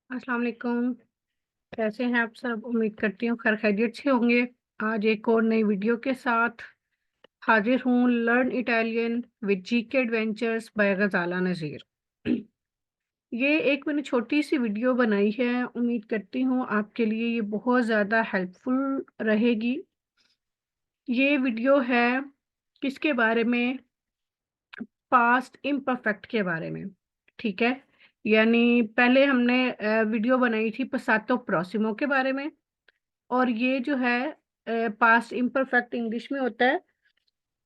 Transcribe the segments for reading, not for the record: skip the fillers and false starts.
अस्सलाम वालेकुम। कैसे हैं आप सब? उम्मीद करती हूँ खैर खैरियत से होंगे। आज एक और नई वीडियो के साथ हाजिर हूँ। Learn Italian with GK adventures by Ghazala Nazir. ये एक मैंने छोटी सी वीडियो बनाई है। उम्मीद करती हूँ आपके लिए ये बहुत ज़्यादा हेल्पफुल रहेगी। ये वीडियो है किसके बारे में? पास्ट इम्परफेक्ट के बारे में। ठीक है, यानी पहले हमने वीडियो बनाई थी पसातो प्रोसिमो के बारे में, और ये जो है पास्ट इम्परफेक्ट इंग्लिश में होता है,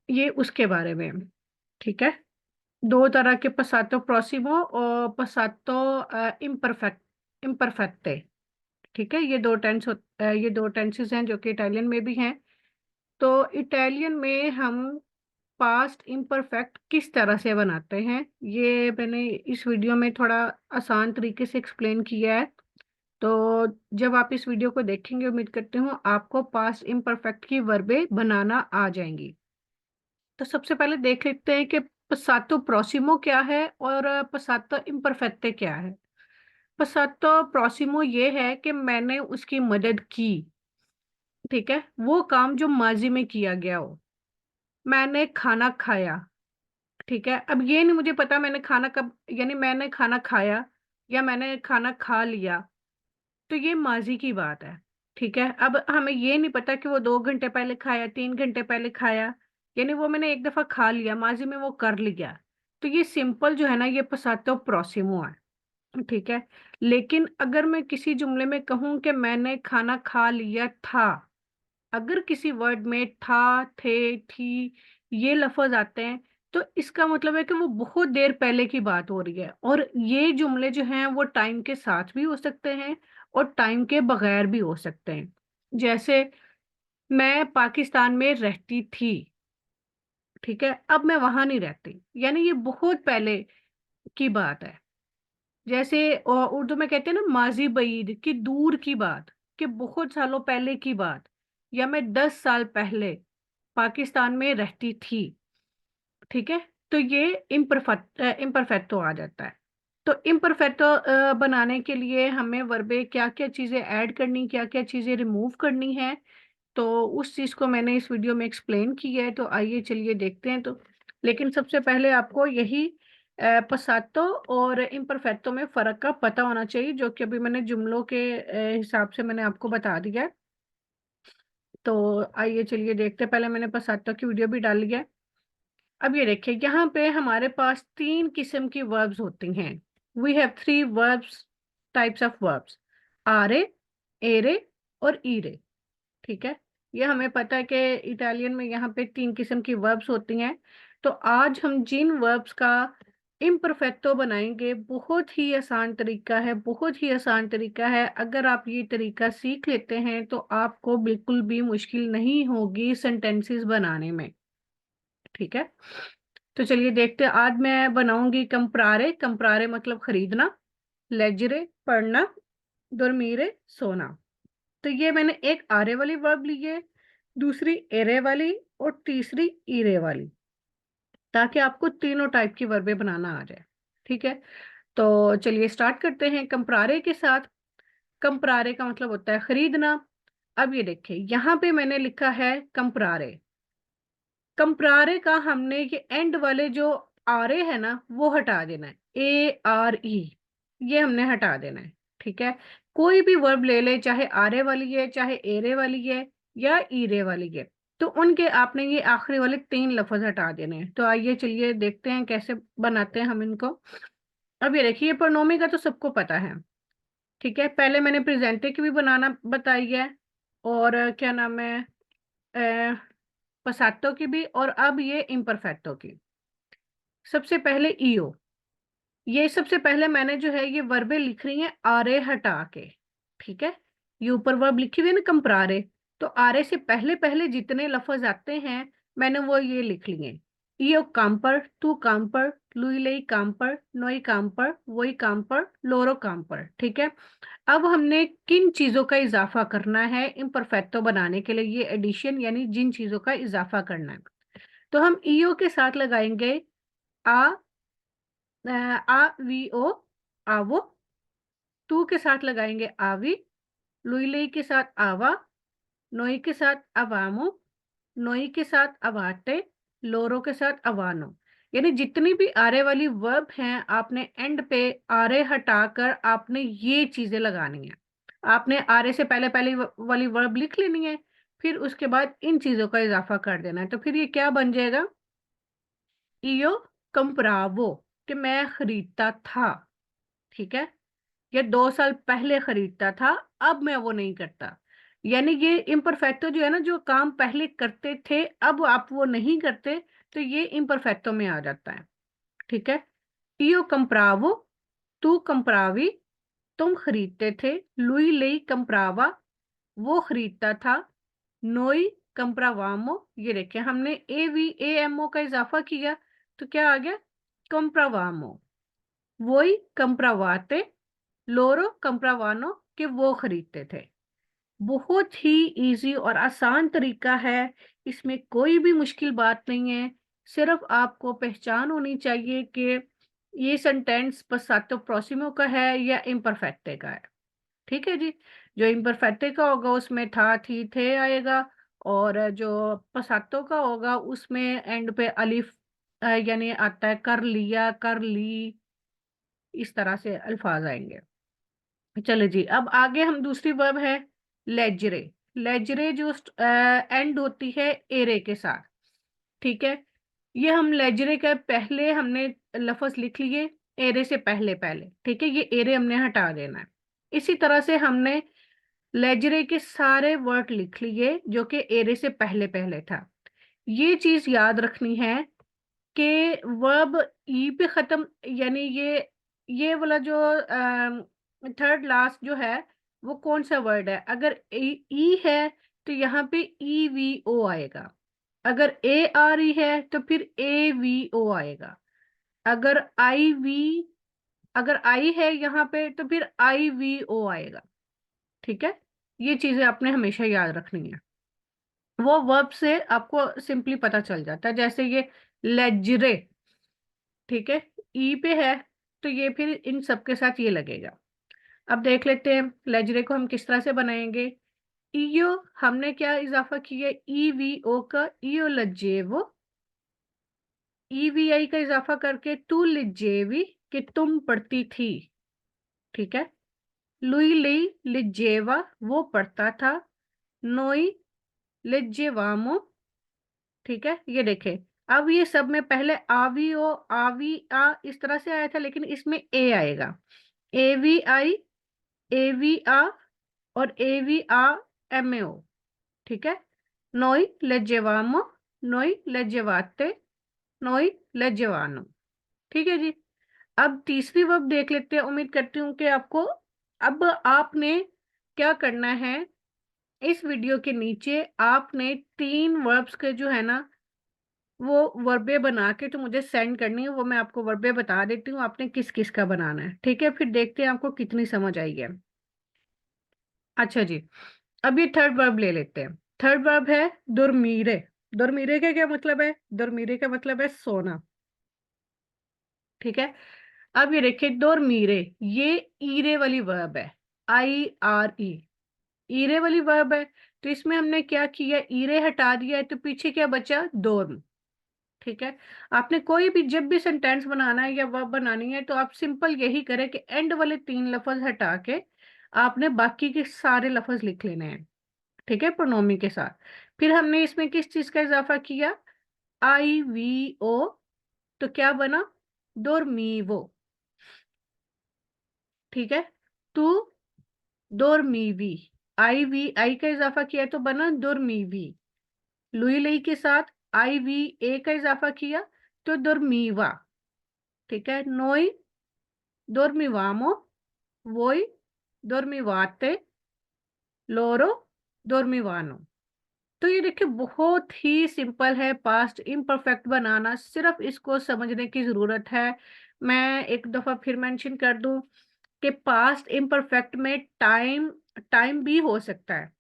ये उसके बारे में। ठीक है, दो तरह के पसातो प्रोसिमो और पसातो इम्परफेक्ट इम्परफेक्टे। ठीक है, ये दो टेंसेस हैं जो कि इटालियन में भी हैं। तो इटालियन में हम पास्ट इम्परफेक्ट किस तरह से बनाते हैं, ये मैंने इस वीडियो में थोड़ा आसान तरीके से एक्सप्लेन किया है। तो जब आप इस वीडियो को देखेंगे, उम्मीद करती हूँ आपको पास्ट इम्परफेक्ट की वर्बें बनाना आ जाएंगी। तो सबसे पहले देख लेते हैं कि पसातो प्रोसिमो क्या है और पसातो इम्परफेक्टे क्या है। पसातो प्रोसिमो ये है कि मैंने उसकी मदद की। ठीक है, वो काम जो माजी में किया गया हो। मैंने खाना खाया। ठीक है, अब ये नहीं मुझे पता मैंने खाना कब, यानी मैंने खाना खाया या मैंने खाना खा लिया, तो ये माजी की बात है। ठीक है, अब हमें ये नहीं पता कि वो 2 घंटे पहले खाया, 3 घंटे पहले खाया, यानी वो मैंने एक दफा खा लिया, माजी में वो कर लिया। तो ये सिंपल जो है ना, ये पसातो प्रोसिमो है। ठीक है, लेकिन अगर मैं किसी जुमले में कहूं कि मैंने खाना खा लिया था, अगर किसी वर्ड में था, थे, थी ये लफ्ज आते हैं, तो इसका मतलब है कि वो बहुत देर पहले की बात हो रही है। और ये जुमले जो हैं वो टाइम के साथ भी हो सकते हैं और टाइम के बगैर भी हो सकते हैं। जैसे मैं पाकिस्तान में रहती थी। ठीक है, अब मैं वहां नहीं रहती, यानी ये बहुत पहले की बात है। जैसे उर्दू में कहते हैं ना, माजी बईद की दूर की बात, कि बहुत सालों पहले की बात, या मैं 10 साल पहले पाकिस्तान में रहती थी। ठीक है, तो ये इम्परफेक्टो आ जाता है। तो इम्परफेक्टो बनाने के लिए हमें वर्बे क्या क्या चीजें ऐड करनी, क्या क्या चीजें रिमूव करनी है, तो उस चीज को मैंने इस वीडियो में एक्सप्लेन किया है। तो आइए चलिए देखते हैं। तो लेकिन सबसे पहले आपको यही पसातो और इम्परफेक्टो में फर्क का पता होना चाहिए, जो कि अभी मैंने जुमलों के हिसाब से मैंने आपको बता दिया है। तो आइए चलिए देखते हैं। पहले मैंने पसातो की वीडियो भी डाल लिया है। अब ये देखिए, यहाँ पे हमारे पास 3 किस्म की वर्ब्स होती हैं। We have 3 types of verbs: आरे, एरे और ईरे। ठीक है, ये हमें पता है कि इटालियन में यहाँ पे 3 किस्म की वर्ब्स होती हैं। तो आज हम जिन वर्ब्स का इम्परफेक्टो बनाएंगे, बहुत ही आसान तरीका है, बहुत ही आसान तरीका है। अगर आप ये तरीका सीख लेते हैं तो आपको बिल्कुल भी मुश्किल नहीं होगी सेंटेंसेस बनाने में। ठीक है, तो चलिए देखते हैं। आज मैं बनाऊंगी कंप्रारे। कंप्रारे मतलब खरीदना। लेजरे पढ़ना। dormire सोना। तो ये मैंने एक आरे वाली वर्ब ली है, दूसरी एरे वाली और तीसरी ईरे वाली, ताकि आपको तीनों टाइप की वर्बें बनाना आ जाए। ठीक है, तो चलिए स्टार्ट करते हैं कंप्रारे के साथ। कंप्रारे का मतलब होता है खरीदना। अब ये देखिए, यहाँ पे मैंने लिखा है कंप्रारे। कंप्रारे का हमने ये एंड वाले जो आरे है ना, वो हटा देना है। ARE, ये हमने हटा देना है। ठीक है, कोई भी वर्ब ले ले, चाहे आरे वाली है, चाहे एरे वाली है, या ईरे वाली है, तो उनके आपने ये आखिरी वाले 3 लफ्ज हटा देने हैं। तो आइए चलिए देखते हैं कैसे बनाते हैं हम इनको। अब ये देखिए, प्रोनोमी का तो सबको पता है। ठीक है, पहले मैंने प्रेजेंटे की भी बनाना बताई है, और क्या नाम है, पसातो की भी, और अब ये इम्परफेक्टो की। सबसे पहले ईओ, ये सबसे पहले मैंने जो है ये वर्बे लिख रही हैं आरे हटा के। ठीक है, ये ऊपर वर्ब लिखी हुई है ना कंप्रारे, तो आरे से पहले पहले जितने लफ्ज आते हैं मैंने वो ये लिख लिए। ईओ काम पर, तू काम पर, लुई लई काम पर, नोई काम पर, वही काम पर, लोरो काम पर। ठीक है, अब हमने किन चीजों का इजाफा करना है इम्परफेक्टो बनाने के लिए, ये एडिशन यानी जिन चीजों का इजाफा करना है। तो हम ईओ के साथ लगाएंगे आ, आ वी ओ, आवो। तू के साथ लगाएंगे आवी, लुई लई के साथ आवा, नोई के साथ अवामो, नोई के साथ अवाटे, लोरो के साथ अवानो। यानी जितनी भी आरे वाली वर्ब हैं आपने एंड पे आरे हटाकर आपने ये चीजें लगानी है। आपने आरे से पहले पहले वाली वर्ब लिख लेनी है, फिर उसके बाद इन चीजों का इजाफा कर देना है। तो फिर ये क्या बन जाएगा, इयो कंप्रावो, कि मैं खरीदता था। ठीक है, ये 2 साल पहले खरीदता था, अब मैं वो नहीं करता। यानी ये इम्परफेक्टो जो है ना, जो काम पहले करते थे अब आप वो नहीं करते, तो ये इम्परफेक्टो में आ जाता है। ठीक है, इयो कंप्रावो, तू कंप्रावी, तुम खरीदते थे। लुई लेई कंप्रावा, वो खरीदता था। नोई कंप्रावामो, ये देखिए हमने A V A M O का इजाफा किया तो क्या आ गया, कंप्रावामो। वोई कंप्रावाते, लोरो कंप्रावानो, कि वो खरीदते थे। बहुत ही इजी और आसान तरीका है, इसमें कोई भी मुश्किल बात नहीं है। सिर्फ आपको पहचान होनी चाहिए कि ये सेंटेंस पसातो प्रोसिमो का है या इम्परफेक्टे का है। ठीक है जी, जो इम्परफेक्टे का होगा उसमें था थी थे आएगा, और जो पसातो का होगा उसमें एंड पे अलिफ यानी आता है कर लिया, कर ली, इस तरह से अल्फाज आएंगे। चलो जी, अब आगे हम दूसरी वर्ब है लेजरे। लेजरे जो एंड होती है एरे के साथ। ठीक है, ये हम लेजरे के पहले हमने लफ्ज लिख लिए, एरे से पहले पहले। ठीक है, ये एरे हमने हटा देना है। इसी तरह से हमने लेजरे के सारे वर्ड लिख लिए जो कि एरे से पहले पहले था। ये चीज याद रखनी है कि वर्ब ई पे खत्म, यानी ये वाला जो थर्ड लास्ट जो है वो कौन सा वर्ड है। अगर ई है तो यहाँ पे ई वी ओ आएगा। अगर ए आ रही है तो फिर ए वी ओ आएगा। अगर अगर आई है यहाँ पे तो फिर आई वी ओ आएगा। ठीक है, ये चीजें आपने हमेशा याद रखनी है। वो वर्ब से आपको सिंपली पता चल जाता है, जैसे ये लेजरे। ठीक है, ई पे है तो ये फिर इन सब के साथ ये लगेगा। अब देख लेते हैं लेजरे को हम किस तरह से बनाएंगे। ईयो, हमने क्या इजाफा किया, ई वी ओ का ईयो लजेवो, ई वी आई का इजाफा करके तू लिजेवी, कि तुम पढ़ती थी। ठीक है, लुई लई लिजेवा, वो पढ़ता था। नोई लिजेवामो। ठीक है, ये देखे, अब ये सब में पहले आवी ओ आवी आ इस तरह से आया था, लेकिन इसमें ए आएगा। A V I, A V आ, और A V uh M A ओ। ठीक है, नोई लेजेवामो, नोई लेजेवाते, नोई लेजेवानो। ठीक है जी, अब तीसरी वर्ब देख लेते हैं। उम्मीद करती हूँ कि आपको, अब आपने क्या करना है, इस वीडियो के नीचे आपने 3 वर्ब्स के जो है ना वो वर्बे बना के तो मुझे सेंड करनी है। वो मैं आपको वर्बे बता देती हूँ, आपने किस किस का बनाना है। ठीक है, फिर देखते हैं आपको कितनी समझ आई है। अच्छा जी, अब ये थर्ड वर्ब ले लेते हैं। थर्ड वर्ब है दुर्मीरे। दुर्मीरे का क्या मतलब है, दुर्मीरे का मतलब है सोना। ठीक है, अब ये देखिए दुर्मीरे, ये ईरे वाली वर्ब है, आई आर ई, ईरे वाली वर्ब है। तो इसमें हमने क्या किया, ईरे हटा दिया है तो पीछे क्या बचा, दोर्म। ठीक है, आपने कोई भी जब भी सेंटेंस बनाना है या वर्ब बनानी है तो आप सिंपल यही करें कि एंड वाले 3 लफ्ज हटा के आपने बाकी के सारे लफ्ज लिख लेने हैं। ठीक है, प्रोनोमी के साथ। फिर हमने इसमें किस चीज का इजाफा किया, आई वी ओ, तो क्या बना, दोरमीवो। ठीक है, टू दोरमीवी, आई वी आई का इजाफा किया तो बना दोरमीवी। लुई लई के साथ आई वी ए का इजाफा किया तो दोरमीवा। ठीक है, नोई दोरमीवामो, वोई दोरमीवाते, लोरो दोरमीवानो। तो ये देखिए बहुत ही सिंपल है पास्ट इम्परफेक्ट बनाना, सिर्फ इसको समझने की जरूरत है। मैं एक दफा फिर मेंशन कर दूं कि पास्ट इम्परफेक्ट में टाइम टाइम भी हो सकता है,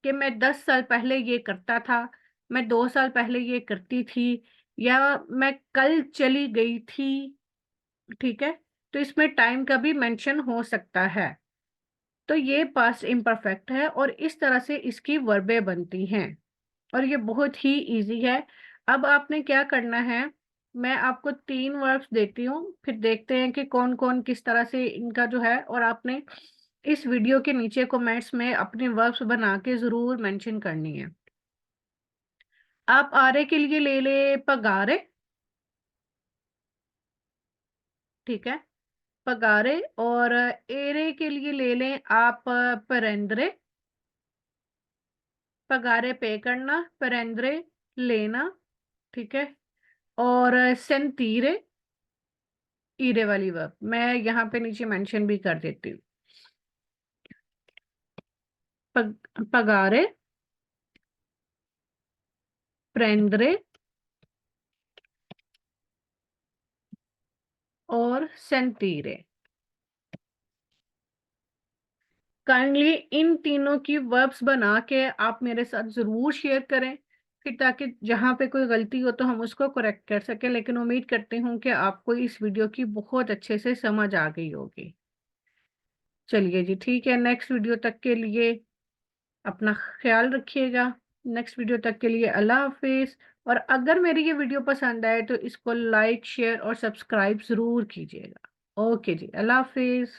कि मैं 10 साल पहले ये करता था, मैं 2 साल पहले ये करती थी, या मैं कल चली गई थी। ठीक है, तो इसमें टाइम का भी मेंशन हो सकता है। तो ये पास्ट इम्परफेक्ट है और इस तरह से इसकी वर्बें बनती हैं और ये बहुत ही इजी है। अब आपने क्या करना है, मैं आपको 3 वर्ब्स देती हूँ, फिर देखते हैं कि कौन कौन किस तरह से इनका जो है, और आपने इस वीडियो के नीचे कमेंट्स में अपने वर्ब्स बना के जरूर मेंशन करनी है। आप आरे के लिए ले ले पगारे, ठीक है, पगारे। और एरे के लिए ले लें आप परेंद्रे, पगारे पे करना, परेंद्रे लेना, ठीक है। और सेंतीरे, ईरे वाली वर्ब मैं यहाँ पे नीचे मेंशन भी कर देती हूँ। पगारे, प्रेंद्रे और सेंतीरे। काइंडली इन तीनों की वर्ब्स बना के आप मेरे साथ जरूर शेयर करें, फिर ताकि जहां पे कोई गलती हो तो हम उसको करेक्ट कर सकें। लेकिन उम्मीद करती हूँ कि आपको इस वीडियो की बहुत अच्छे से समझ आ गई होगी। चलिए जी, ठीक है, नेक्स्ट वीडियो तक के लिए अपना ख्याल रखिएगा। नेक्स्ट वीडियो तक के लिए अल्लाह हाफिज। और अगर मेरी ये वीडियो पसंद आए तो इसको लाइक शेयर और सब्सक्राइब जरूर कीजिएगा। ओके जी, अल्लाह हाफिज।